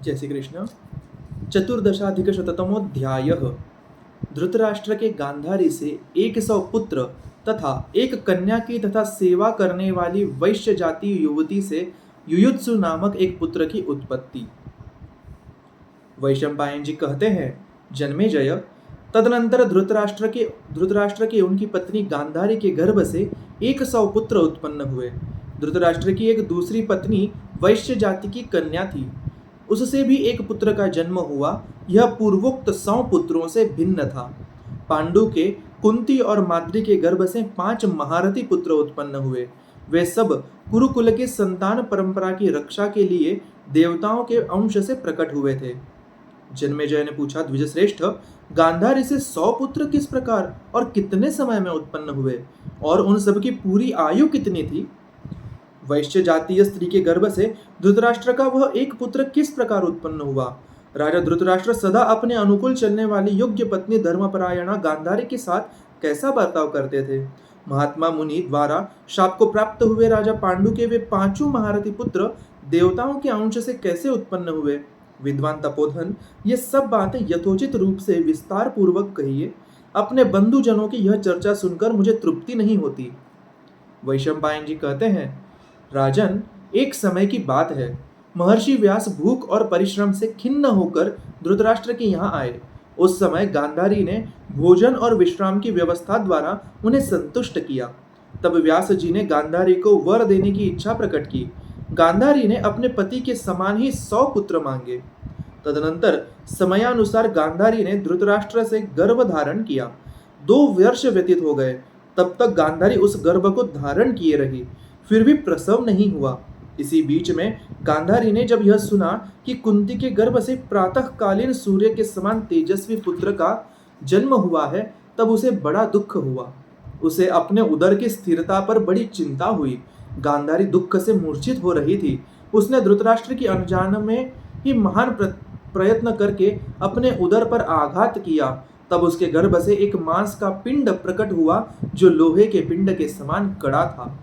जय श्री कृष्ण। चतुर्दशाधिकशततमोऽध्यायः। धृतराष्ट्र के गांधारी से 100 पुत्र तथा एक कन्या की तथा सेवा करने वाली वैश्य जाति युवती से युयुत्सु नामक एक पुत्र की उत्पत्ति। वैशंपायन जी कहते हैं, जन्मेजय, तदनंतर धृतराष्ट्र के उनकी पत्नी गांधारी के गर्भ से 100 पुत्र उत्पन्न हुए। धृतराष्ट्र की एक दूसरी पत्नी वैश्य जाति की कन्या थी, उससे भी एक पुत्र का जन्म हुआ। यह पूर्वोक्त 100 पुत्रों से भिन्न था। पांडु के कुंती और माद्री के गर्भ से 5 महारथी पुत्र उत्पन्न हुए। वे सब कुरुकुल के संतान परंपरा की रक्षा के लिए देवताओं के अंश से प्रकट हुए थे। जन्मेजय ने पूछा, द्विजश्रेष्ठ, गांधारी से 100 पुत्र किस प्रकार और कितने समय में उत्पन्न हुए, और उन सब की पूरी आयु कितनी थी? वैश्य जातीय स्त्री के गर्भ से धृतराष्ट्र का वह एक पुत्र किस प्रकार उत्पन्न हुआ? राजा धृतराष्ट्र सदा अपने अनुकूल चलने वाली योग्य पत्नी धर्मपरायणा गांधारी के साथ कैसा बर्ताव करते थे? महात्मा मुनि द्वारा शाप को प्राप्त हुए राजा पांडु के वे 5 महारथी पुत्र देवताओं के अंश से कैसे उत्पन्न हुए? विद्वान तपोधन, ये सब बातें यथोचित रूप से विस्तार पूर्वक कहिए। अपने बंधुजनों की यह चर्चा सुनकर मुझे तृप्ति नहीं होती। वैशंपायन जी कहते हैं, राजन, एक समय की बात है। महर्षि व्यास भूख और परिश्रम से खिन्न होकर धृतराष्ट्र के यहाँ आए। उस समय गांधारी ने भोजन और विश्राम की व्यवस्था द्वारा उन्हें संतुष्ट किया। तब व्यास जी ने गांधारी को वर देने की इच्छा प्रकट की। गांधारी ने अपने पति के समान ही 100 पुत्र मांगे। तदनंतर समयानुसार गांधारी ने धृतराष्ट्र से गर्भ धारण किया। 2 वर्ष व्यतीत हो गए। तब तक गांधारी उस गर्भ को धारण किए रही, फिर भी प्रसव नहीं हुआ। इसी बीच में गांधारी ने जब यह सुना कि कुंती के गर्भ से प्रातःकालीन सूर्य के समान तेजस्वी पुत्र का जन्म हुआ है, तब उसे बड़ा दुख हुआ। उसे अपने उदर की स्थिरता पर बड़ी चिंता हुई। गांधारी दुख से मूर्छित हो रही थी। उसने धृतराष्ट्र की अनजान में ही महान प्रयत्न करके अपने उदर पर आघात किया। तब उसके गर्भ से एक मांस का पिंड प्रकट हुआ, जो लोहे के पिंड के समान कड़ा था।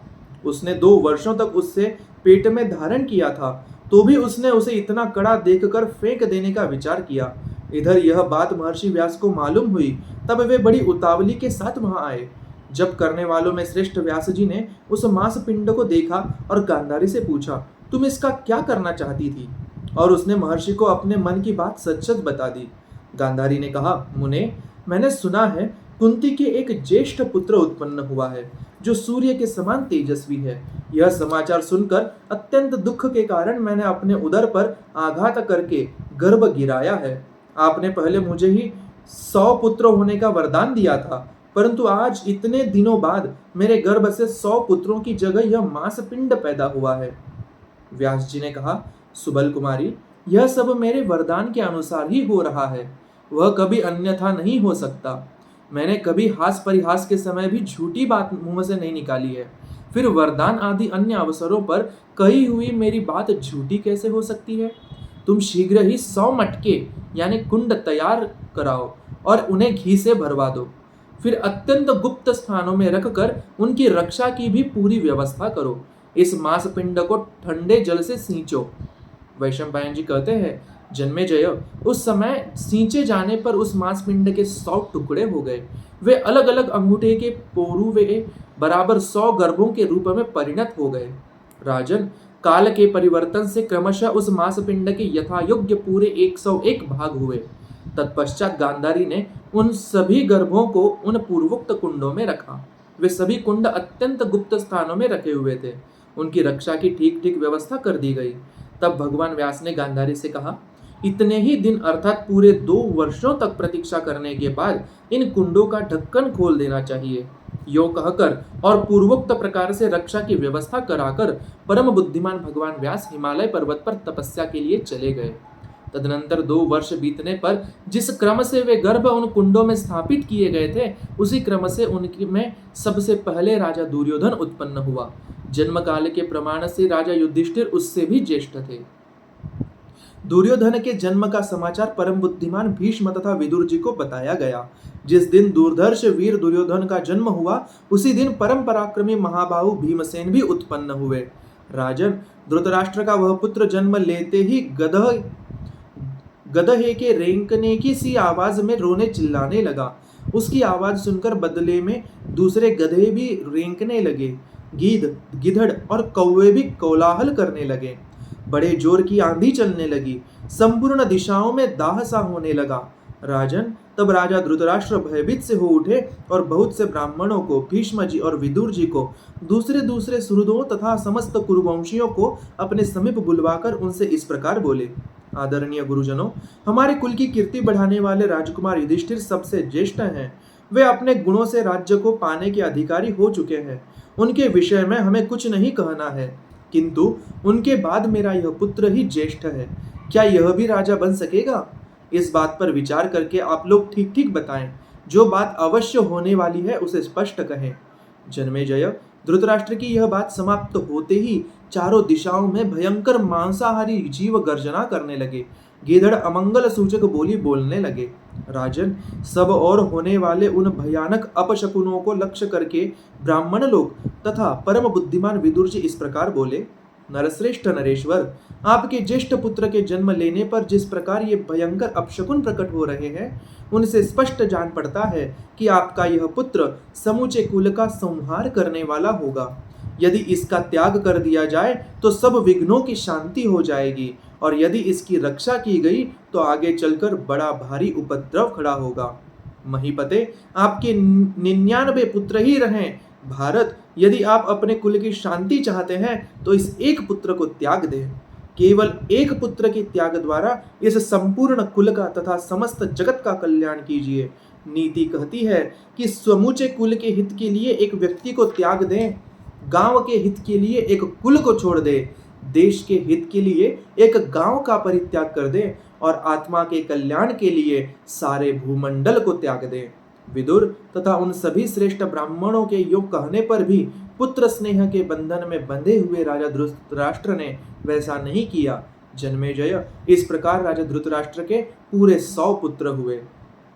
उसने 2 वर्षों तक उससे पेट में धारण किया था, तो भी उसने उसे इतना कड़ा देखकर फेंक देने का विचार किया। इधर यह बात महर्षि व्यास को मालूम हुई, तब वे बड़ी उतावली के साथ वहां आए। जब करने वालों में श्रेष्ठ व्यास जी ने उस मांस पिंड को देखा और गांधारी से पूछा, तुम इसका क्या करना चाहती थी? और उसने महर्षि को अपने मन की बात सच सच बता दी। गांधारी ने कहा, मुने, मैंने सुना है कुंती के एक ज्येष्ठ पुत्र उत्पन्न हुआ है, जो सूर्य के समान तेजस्वी है। यह समाचार सुनकर अत्यंत दुख के कारण मैंने अपने उदर पर आघात करके गर्भ गिराया है। आपने पहले मुझे ही 100 पुत्र होने का वरदान दिया था, परंतु आज इतने दिनों बाद मेरे गर्भ से 100 पुत्रों की जगह यह मांस पिंड पैदा हुआ है। व्यास जी ने कहा, सुबल कुमारी, यह सब मेरे वरदान के अनुसार ही हो रहा है। वह कभी अन्यथा नहीं हो सकता। मैंने कभी हास परिहास के समय भी झूठी बात मुंह से नहीं निकाली है। फिर वरदान आदि अन्य अवसरों पर कही हुई मेरी बात झूठी कैसे हो सकती है? तुम शीघ्र ही 100 मटके यानी कुंड तैयार कराओ और उन्हें घी से भरवा दो। फिर अत्यंत गुप्त स्थानों में रखकर उनकी रक्षा की भी पूरी व्यवस्था करो। इस मांस पिंड को ठंडे जल से सींचो। वैशंपायन जी कहते हैं, जन्मेजय, उस समय सींचे जाने पर उस मांसपिंड के 100 टुकड़े हो गए। वे अलग अलग अंगूठे के पोरुवे बराबर 100 गर्भों के रूप में परिणत हो गए। राजन, काल के परिवर्तन से क्रमशः उस मांसपिंड के यथायोग्य पूरे 101 भाग हुए। तत्पश्चात गांधारी ने उन सभी गर्भों को उन पूर्वोक्त कुंडों में रखा। वे सभी कुंड अत्यंत गुप्त स्थानों में रखे हुए थे। उनकी रक्षा की ठीक ठीक व्यवस्था कर दी गई। तब भगवान व्यास ने गांधारी से कहा, इतने ही दिन अर्थात पूरे 2 वर्षों तक प्रतीक्षा करने के बाद इन कुंडों का ढक्कन खोल देना चाहिए। यो कहकर और पूर्वोक्त प्रकार से रक्षा की व्यवस्था कराकर परम बुद्धिमान भगवान व्यास हिमालय पर्वत पर तपस्या के लिए चले गए। तदनंतर 2 वर्ष बीतने पर जिस क्रम से वे गर्भ उन कुंडों में स्थापित किए गए थे, उसी क्रम से उनकी में सबसे पहले राजा दुर्योधन उत्पन्न हुआ। जन्म काल के प्रमाण से राजा युधिष्ठिर उससे भी ज्येष्ठ थे। दुर्योधन के जन्म का समाचार परम बुद्धिमान भीष्म तथा विदुर जी को बताया गया। जिस दिन दुर्धर्ष वीर दुर्योधन का जन्म हुआ, उसी दिन परम पराक्रमी महाबाहु भीमसेन भी उत्पन्न हुए। राजन, धृतराष्ट्र का वह पुत्र जन्म लेते ही गदह गदहे के रेंकने की सी आवाज में रोने चिल्लाने लगा। उसकी आवाज सुनकर बदले में दूसरे गधे भी रेंकने लगे। गीध, गिधड़ और कौवे भी कोलाहल करने लगे। बड़े जोर की आंधी चलने लगी। संपूर्ण दिशाओं में दाह सा होने लगा। राजन, तब राजा धृतराष्ट्र भयभीत से हो उठे और बहुत से ब्राह्मणों को, भीष्म जी और विदुर जी को, दूसरे दूसरे सुहृदों तथा समस्त कुरुवंशियों को अपने समीप बुलवाकर उनसे इस प्रकार बोले। आदरणीय गुरुजनों, हमारे कुल की कीर्ति बढ़ाने वाले राजकुमार युधिष्ठिर सबसे ज्येष्ठ हैं। वे अपने गुणों से राज्य को पाने के अधिकारी हो चुके हैं। उनके विषय में हमें कुछ नहीं कहना है, किंतु उनके बाद मेरा यह पुत्र ही ज्येष्ठ है। क्या यह भी राजा बन सकेगा? इस बात पर विचार करके आप लोग ठीक ठीक बताएं। जो बात अवश्य होने वाली है उसे स्पष्ट कहें। जन्मेजय, धृतराष्ट्र की यह बात समाप्त होते ही चारों दिशाओं में भयंकर मांसाहारी जीव गर्जना करने लगे। गीधड़ अमंगल सूचक बोली बोलने लगे। राजन, सब और होने वाले उन भयानक अपशकुनों को लक्ष्य करके ब्राह्मण लोग तथा परम बुद्धिमान विदुर जी इस प्रकार बोले। नरश्रेष्ठ नरेश्वर, आपके ज्येष्ठ पुत्र के जन्म लेने पर जिस प्रकार ये भयंकर अपशकुन प्रकट हो रहे हैं, उनसे स्पष्ट जान पड़ता है कि आपका यह पुत्र समूचे कुल का संहार करने वाला होगा। यदि इसका त्याग कर दिया जाए तो सब विघ्नों की शांति हो जाएगी, और यदि इसकी रक्षा की गई तो आगे चलकर बड़ा भारी उपद्रव खड़ा होगा। महीपते, आपके 99 पुत्र ही रहें। भारत, यदि आप अपने कुल की शांति चाहते हैं तो इस एक पुत्र को त्याग दें। केवल एक पुत्र के त्याग द्वारा इस संपूर्ण कुल का तथा समस्त जगत का कल्याण कीजिए। नीति कहती है कि समूचे कुल के हित के लिए एक व्यक्ति को त्याग दें, गांव के हित के लिए एक कुल को छोड़ दें, देश के हित के लिए एक गांव का परित्याग कर दें और आत्मा के कल्याण के लिए सारे भूमंडल को त्याग दें। विदुर तथा उन सभी श्रेष्ठ ब्राह्मणों के योग कहने पर भी पुत्र स्नेह के बंधन में बंधे हुए राजा धृतराष्ट्र ने वैसा नहीं किया। जन्मेजय, इस प्रकार राजा धृतराष्ट्र के पूरे 100 पुत्र हुए।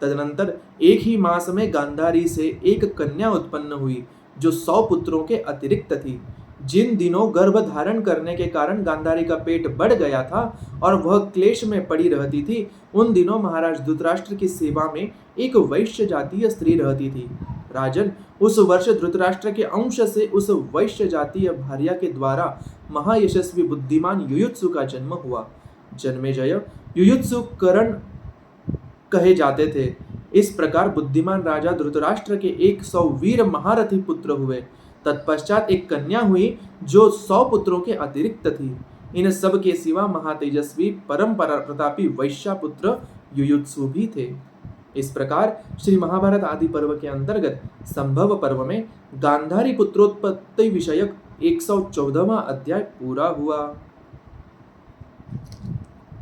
तदनंतर एक ही मास में गांधारी से एक कन्या उत्पन्न हुई जो 100 पुत्रों के अतिरिक्त थी। जिन दिनों गर्भ धारण करने के कारण गांधारी का पेट बढ़ गया था और वह क्लेश में पड़ी रहती थी, उन दिनों महाराज धृतराष्ट्र की सेवा में एक वैश्य जातीय स्त्री रहती थी। राजन, उस वर्ष धृतराष्ट्र के अंश से उस वैश्य जातीय भार्या के द्वारा महायशस्वी बुद्धिमान युयुत्सु का जन्म हुआ। जन्मेजय, युयुत्सु करण कहे जाते थे। इस प्रकार बुद्धिमान राजा धृतराष्ट्र के 100 वीर महारथी पुत्र हुए। तत्पश्चात एक कन्या हुई जो 100 पुत्रों के अतिरिक्त थी। इन सब के सिवा महातेजस्वी परम प्रतापी वैश्य पुत्र युयुत्सु भी थे। इस प्रकार श्री महाभारत आदि पर्व के अंतर्गत संभव पर्व में गांधारी पुत्रोत्पत्ति विषयक 114वां अध्याय पूरा हुआ।